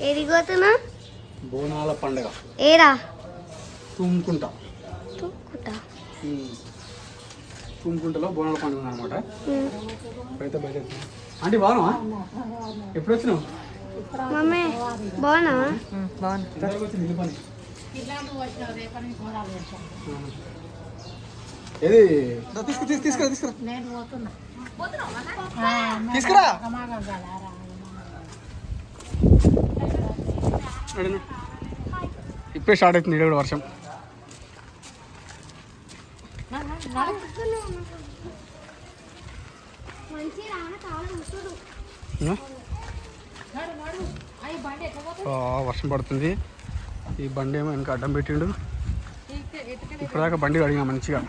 ఎదిగోతున్నా బోనాల పండుగ ఏరా తుమ్ముకుంటా తుమ్ముకుంటలో బోనాల పండుగ అనమాట. అయితే బయట ఆంటీ బాగున్నావా? ఎప్పుడు వచ్చినావు? మమ్మీ బాగున్నావా? ఏది తీసుకురా తీసుకురా తీసుకురా. ఇప్పుడే స్టార్ట్ అవుతుంది ఇక్కడ వర్షం. వర్షం పడుతుంది. ఈ బండి ఏమో వెనక అడ్డం పెట్టిండు. ఇప్పటిదాకా బండి కడిగినా మంచిగా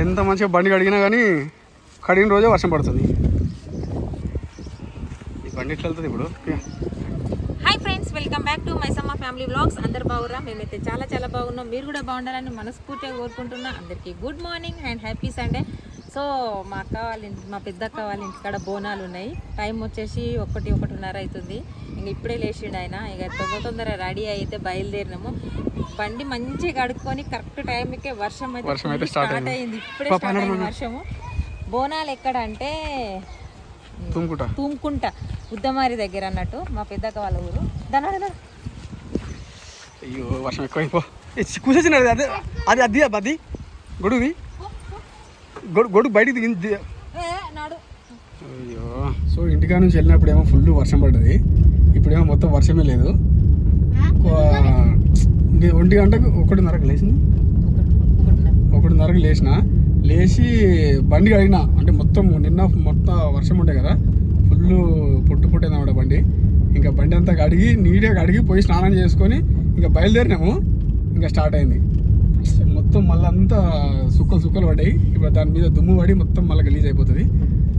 ఎంత మంచిగా బండి కడిగినా కానీ కడిగిన రోజే వర్షం పడుతుంది. ఈ బండి ఎట్లా వెళ్తుంది ఇప్పుడు? Hi friends, welcome back to Maisamma family vlogs. అందరు బాగురా? మేమైతే చాలా చాలా బాగున్నాం. మీరు కూడా బాగుండాలని మనస్ఫూర్తిగా కోరుకుంటున్నా. అందరికీ good morning and happy Sunday. So మా అక్క వాళ్ళ ఇంటి, మా పెద్ద అక్క వాళ్ళ ఇంటికాడ బోనాలు ఉన్నాయి. టైం వచ్చేసి 1:30 అవుతుంది. ఇంక ఇప్పుడే లేచిండు ఆయన. ఇక తొందర రెడీ అయితే బయలుదేరినాము. బండి మంచిగా కడుక్కొని కరెక్ట్ టైంకే వర్షం అయితే స్టార్ట్ అయింది. ఇప్పుడే స్టార్ట్ అయింది వర్షము. బోనాలు ఎక్కడ అంటే తుమ్ముకుంట ఉద్దమారి దగ్గర అన్నట్టు, మా పెద్దక్క వాళ్ళ ఊరు. అయ్యో వర్షం ఎక్కువ కూర్చొచ్చినది. అదే అది అది అది గొడుగుది గొడుగు బయటికి దిగింది. అయ్యో. సో ఇంటికా నుంచి వెళ్ళినప్పుడు ఏమో ఫుల్ వర్షం పడ్డది. ఇప్పుడేమో మొత్తం వర్షమే లేదు. 1 గంటకు 1:30కు లేచింది. 1:30కు లేచి బండి కడిగినా. అంటే మొత్తం మొత్తం వర్షం ఉండే కదా, ఫుల్ పుట్టేది అన్నమాట బండి. ఇంకా బండి అంతా కడిగి నీట్గా కడిగి పోయి స్నానం చేసుకొని ఇంకా బయలుదేరినాము. ఇంకా స్టార్ట్ అయింది మొత్తం. మళ్ళీ అంతా సుక్కలు పడ్డాయి. ఇప్పుడు దాని మీద దుమ్ము పడి మొత్తం మళ్ళీ గలీజ్ అయిపోతుంది.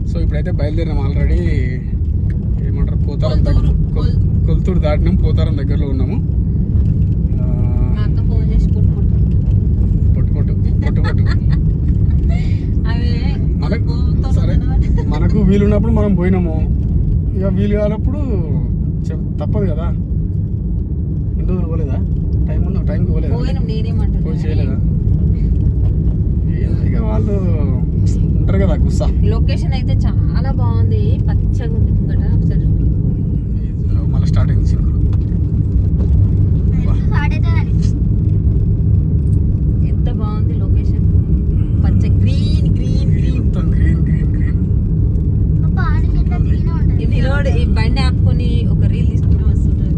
సో ఇప్పుడైతే బయలుదేరినాము. ఆల్రెడీ ఏమంటారు, పోతారం దగ్గర, కొల్తూరు దాటినాము. పోతారం దగ్గరలో ఉన్నాము. సరే, మనకు వీలున్నప్పుడు మనం పోయినాము. ఇక వీలు కానప్పుడు తప్పదు కదా. ఎన్ని రోజులు పోలేదా? టైంకి పోలేదా? పోయి చేయలేదా? ఇక వాళ్ళు ఉంటారు కదా గుస్సా. లొకేషన్ అయితే చాలా బాగుంది, పచ్చగా ఉంటుంది కదా. ఒకసారి మళ్ళీ స్టార్ట్ అయింది సింకులు. ఎంత బాగుంది లొకేషన్, పచ్చ గ్రీన్ గ్రీన్ గ్రీన్ మొత్తం గ్రీన్ గ్రీన్ గ్రీన్. ఇది రోడ్. ఈ బండి ఆపుకొని ఒక రీల్ తీసుకుంటూ వస్తుంటుంది.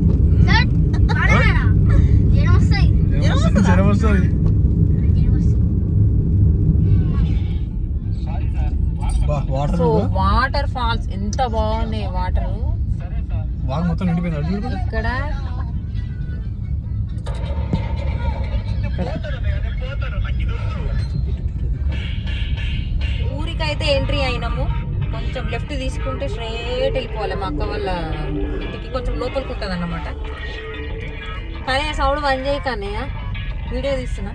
జ్వరం వస్తుంది. వాటర్ ఫాల్స్ ఎంత బాగున్నాయి. వాటర్ మొత్తం నిండిపోయింది. ఇక్కడ ఊరికైతే ఎంట్రీ అయినాము. కొంచెం లెఫ్ట్ తీసుకుంటే స్ట్రైట్ వెళ్ళిపోవాలి. మా అక్క వాళ్ళ ఇంటికి కొంచెం లోపలికి ఉంటుంది అన్నమాట. కానీ సౌండ్ బంద్ చేయకనే వీడియో తీస్తున్నా.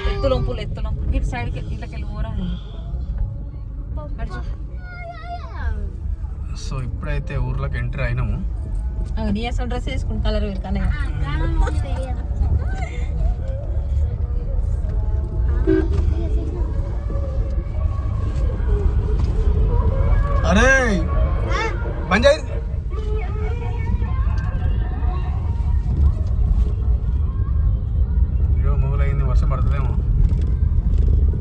ఎత్తులొంపులు ఇటు సైడ్కి ఇళ్ళకి వెళ్ళి పోరా. సో ఇప్పుడైతే ఊర్లోకి ఎంట్రీ అయినాము. నీయాసం డ్రెస్ వేసుకుని కలర్ కానీ అరే బంజాయి మొగలైంది. వర్షం పడుతుందేమో.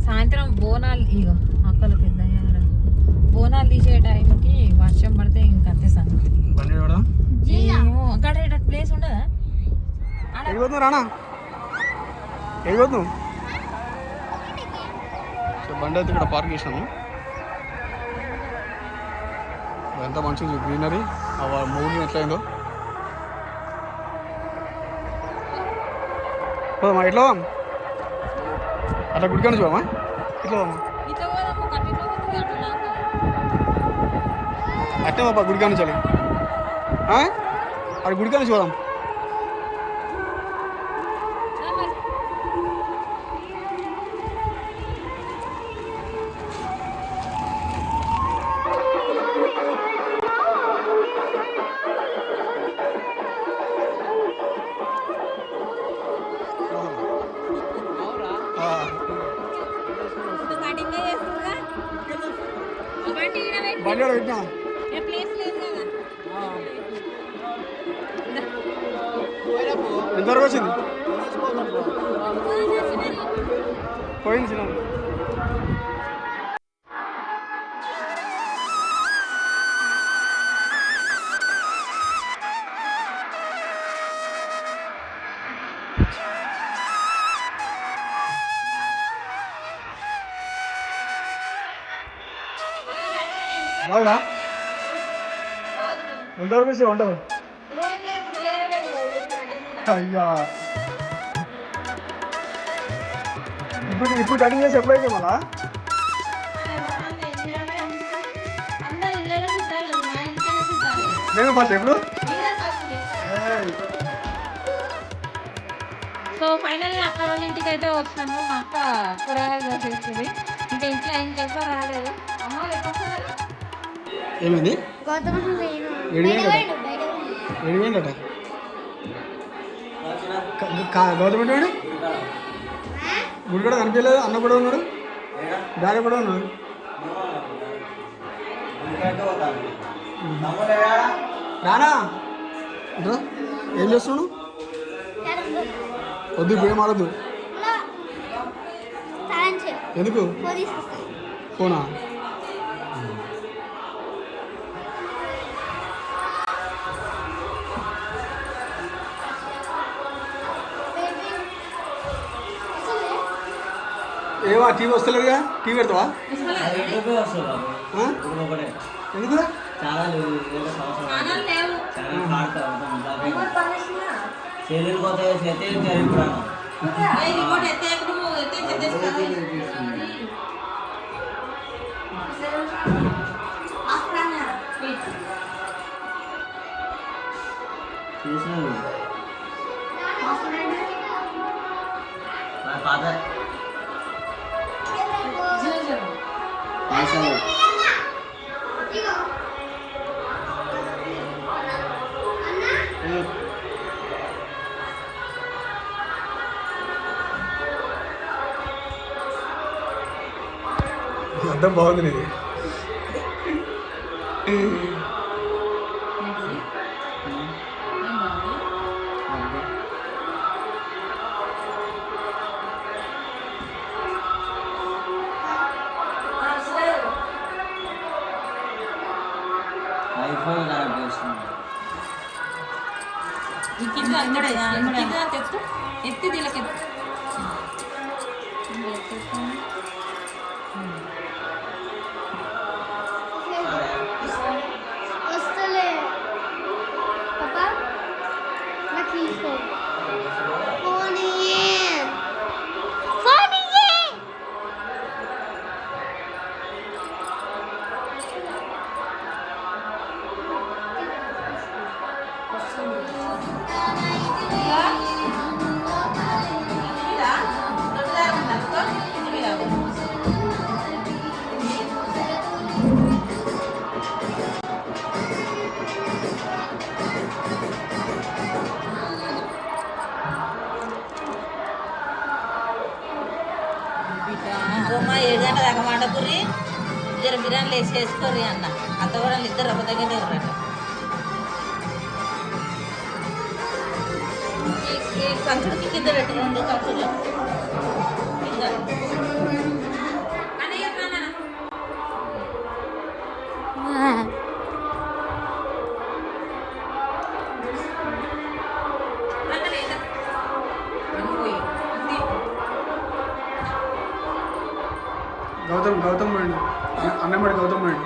సాయంత్రం బోనాలు ఇగో అక్కలు పెద్ద బోనాలు తీసే టైంకి వర్షం పడితే ఇంకా అంతే సంగతి. అక్కడ ప్లేస్ ఉండదా? రానా ఎగొద్దు. బండి అయితే ఇక్కడ పార్క్ చేసినాము. ఎంత మంచిది గ్రీనరీ ఆ మూవీ ఎట్లయిందో. పోదామా ఇట్లా అట్లా గుడికాడ చూడమా ఇట్లా అట్టే బాబా గుడికాడ చాలి అక్కడ గుడికాడ చూద్దాం. బండి పెట్టినా ఎంతవరకు వచ్చింది పోయింది చిన్న బాగా ఎంతవరకు వచ్చి ఉండవు. అయ్యా ఇప్పుడు కటింగ్ చేసి ఎప్పుడైతే మళ్ళా నేను ఫస్ట్ ఎప్పుడు. సో ఫైనల్ అక్క వాళ్ళ ఇంటికి అయితే వచ్చాము. మా అక్క కూరగాయలు చేస్తుంది. ఇంకా ఇంట్లో ఏం చేస్తా రాలేదు. అమ్మ ఏమైంది ఏడిపోయిందట గౌతమ్ వాడు గుడి కూడా కనిపించలేదు. అన్న కూడా ఉన్నాడు, డాడీ కూడా ఉన్నాడు. రానా ఏం చేస్తున్నాడు? వద్దు ఇప్పుడు ఏం ఆడద్దు. ఎందుకు ఫోనా? ఏమో టీవీ వస్తలేదుగా, టీవీ పెడతావా? ఎందుకు అర్థం బాగుంది నీది. ఎత్తి దీనికి వస్తలే పాపా నాకు తీసుకో ఫోనీ ఫోనీ అమ్మా 7 గంటల దాకా వండకుర్రి, ఇద్దరు బిర్యానీలు వేసి వేసుకోర్రి అన్న. అత్త కూడా ఇద్దరు ఒక దగ్గరనే ఉర్రట. ఈ కంచుడికి కింద పెట్టి 2 కంచులు గౌతమ్ పోయిండు, అన్నమ్మడి గౌతమ్ పోయిండు.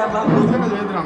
చేయదురా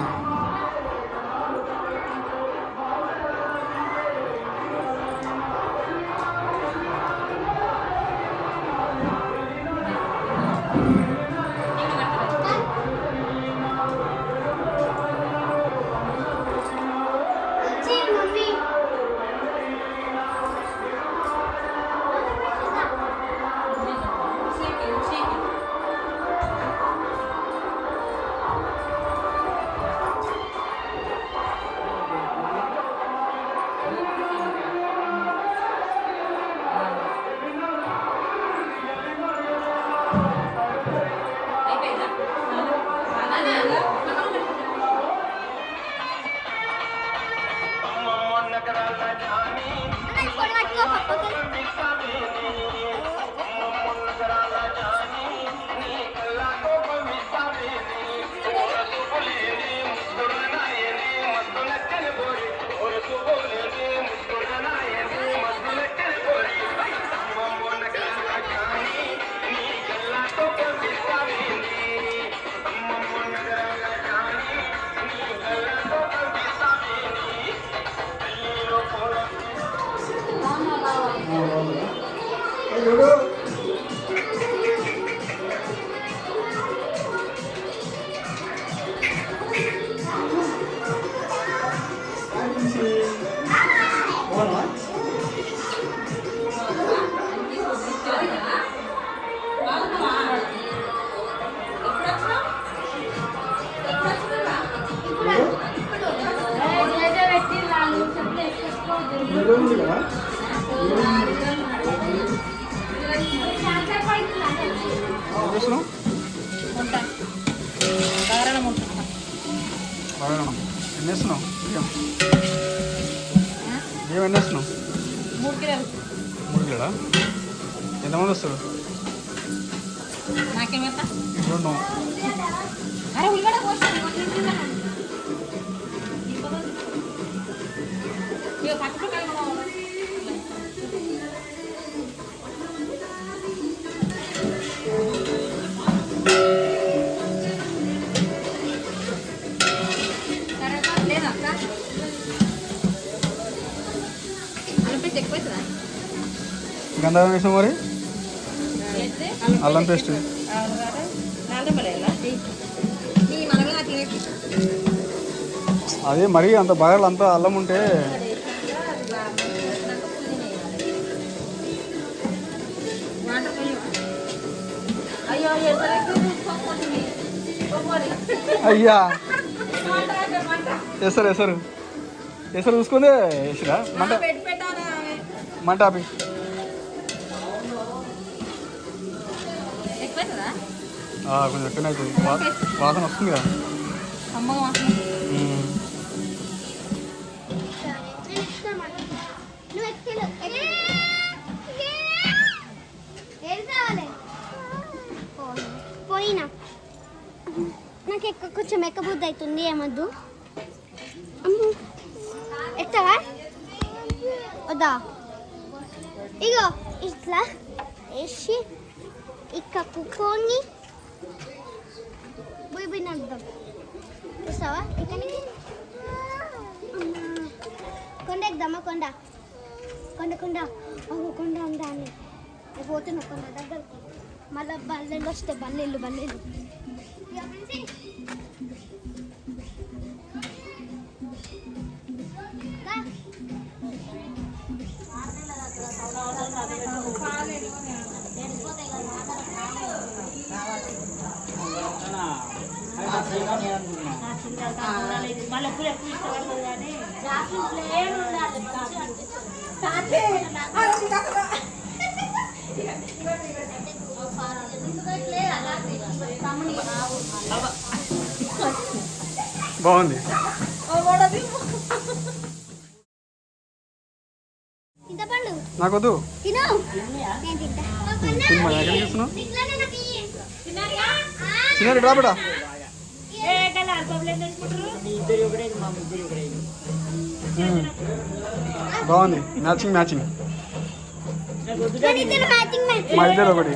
మమ్మీ ఎన్ని వేస్తున్నావు బియ్యం ఎన్ని వేస్తున్నావు 3 కిలోలు 3 కిలోలా ఎంతమంది వస్తారు నాకేమేస్తా రెండు అరే ఉల్లిగడ్డ కోసి ఇక పట్టుకోవాలి లేదా అక్క అల్లం ఎక్కువవుతుందా గంధం వేసాం మరి అల్లం పేస్ట్ అదే మరి అంత బాగా అంతా అల్లం ఉంటే అయ్యా వేస్తారు వేస్తారు వేస్తారు చూసుకుందే వేసిరా మంట ఆపి కొంచెం ఎక్కువనే అవుతుంది వాసన వస్తుంది కదా పోయినా నాకు కొంచెం ఎక్కబుద్ధి అవుతుంది ఏమద్దు ఎక్కవా వద్దా ఇగో ఇట్లా వేసి ఇక్క కుక్కొని పోయి పోయి నడుద్దాం చూస్తావా ఇక్కడికి కొండ ఎక్కుదామా కొండ కొండ కొండ ఓహో కొండ ఉందా అని పోతున్నా కొండ దగ్గరకు మళ్ళీ బల్లెళ్ళు వస్తాయి బల్లెళ్ళు బాగుంది. నాకొద్దు సినిమా ఎక్కడ చూస్తున్నావు చిన్న డ్రాబడా బాగుంది మ్యాచింగ్ మ్యాచింగ్ మా ఇద్దరు ఒకటి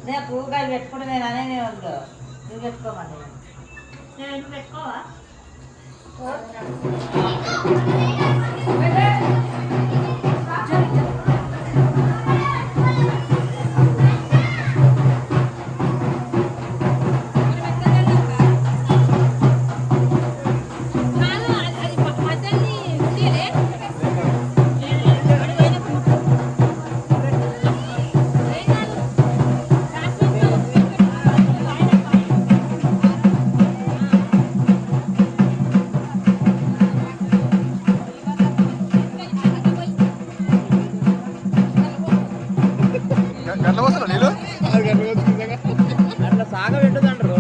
రేపు గాలి పెట్టుకుంటే నేను అనే వద్దు నువ్వు పెట్టుకోమని నేను పెట్టుకోవా గట్ల వస్తున్నా నీళ్ళు అట్లా సాగ పెట్టదంటారు.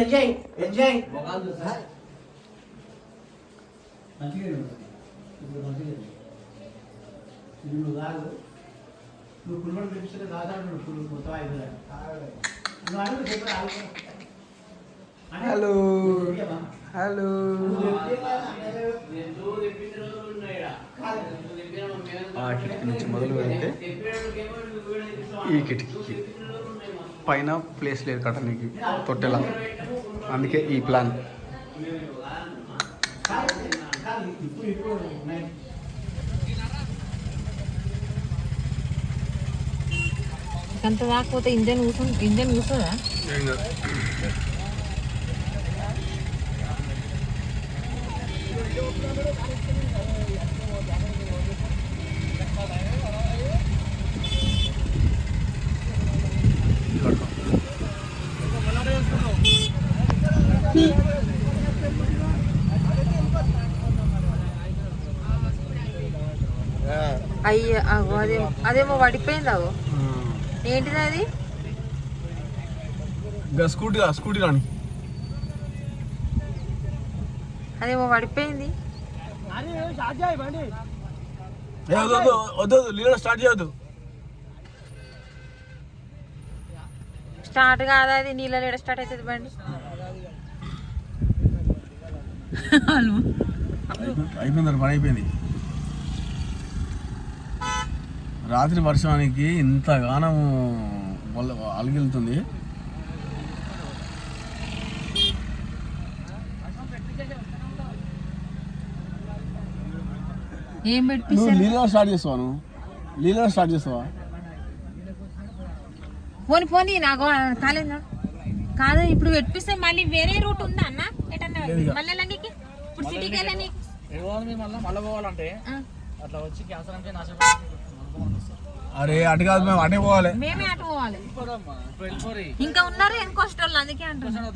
ఎంజాయ్ ఎంజాయ్ నువ్వు కాదు నువ్వు పుల్లబడి తెప్పిస్తే దాదాపు పుల్లు మొత్తం 5 నువ్వు అడుగు చెప్పారు హలో హలో ఆ కిటికీ నుంచి మొదలు పెడితే ఈ కిటికీకి పైన ప్లేస్ లేదు కట్టడానికి తొట్టెలా, అందుకే ఈ ప్లాన్. అంత రాకపోతే ఇంజన్ కూర్చోదా? అయ్యో అదేమో పడిపోయింది. అగో ఏంటిది అది? స్కూటీ రాని అదేమో పడిపోయింది. వద్దు లీడర్ స్టార్ట్ చేయొద్దు. స్టార్ట్ కాదా అది? నీళ్ళ లేడ స్టార్ట్ అవుతుంది బండి. అయిపోయింది, పని అయిపోయింది. రాత్రి వర్షానికి ఇంతగానం అలిగిలుతుంది. ఏం పెట్టి నువ్వు లీలర్ స్టార్ట్ చేస్తావా? పోనీ నాకు కాలేదు కాదు. ఇప్పుడు పెట్టిస్తే మళ్ళీ వేరే రూట్ ఉందా అన్న? ఎటన్నా మళ్ళీ వెళ్ళనీకి? ఇప్పుడు సిటీకి వెళ్ళని మళ్ళీ పోవాలంటే అట్లా వచ్చి అరే అటు కాదు, మేము అటే పోవాలి. మేమే అటు పోవాలి. ఇంకా ఉన్నారు ఎన్కోస్టర్లు, అందుకే అంటున్నాను.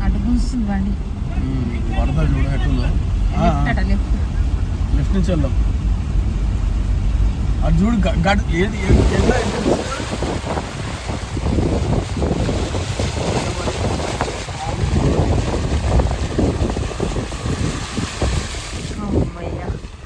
అటు కూర్చుంది బండి. పడతా చూడ ఎట్టుందో. లెఫ్ట్ నుంచి వెళ్దాం. అది చూడు ఏది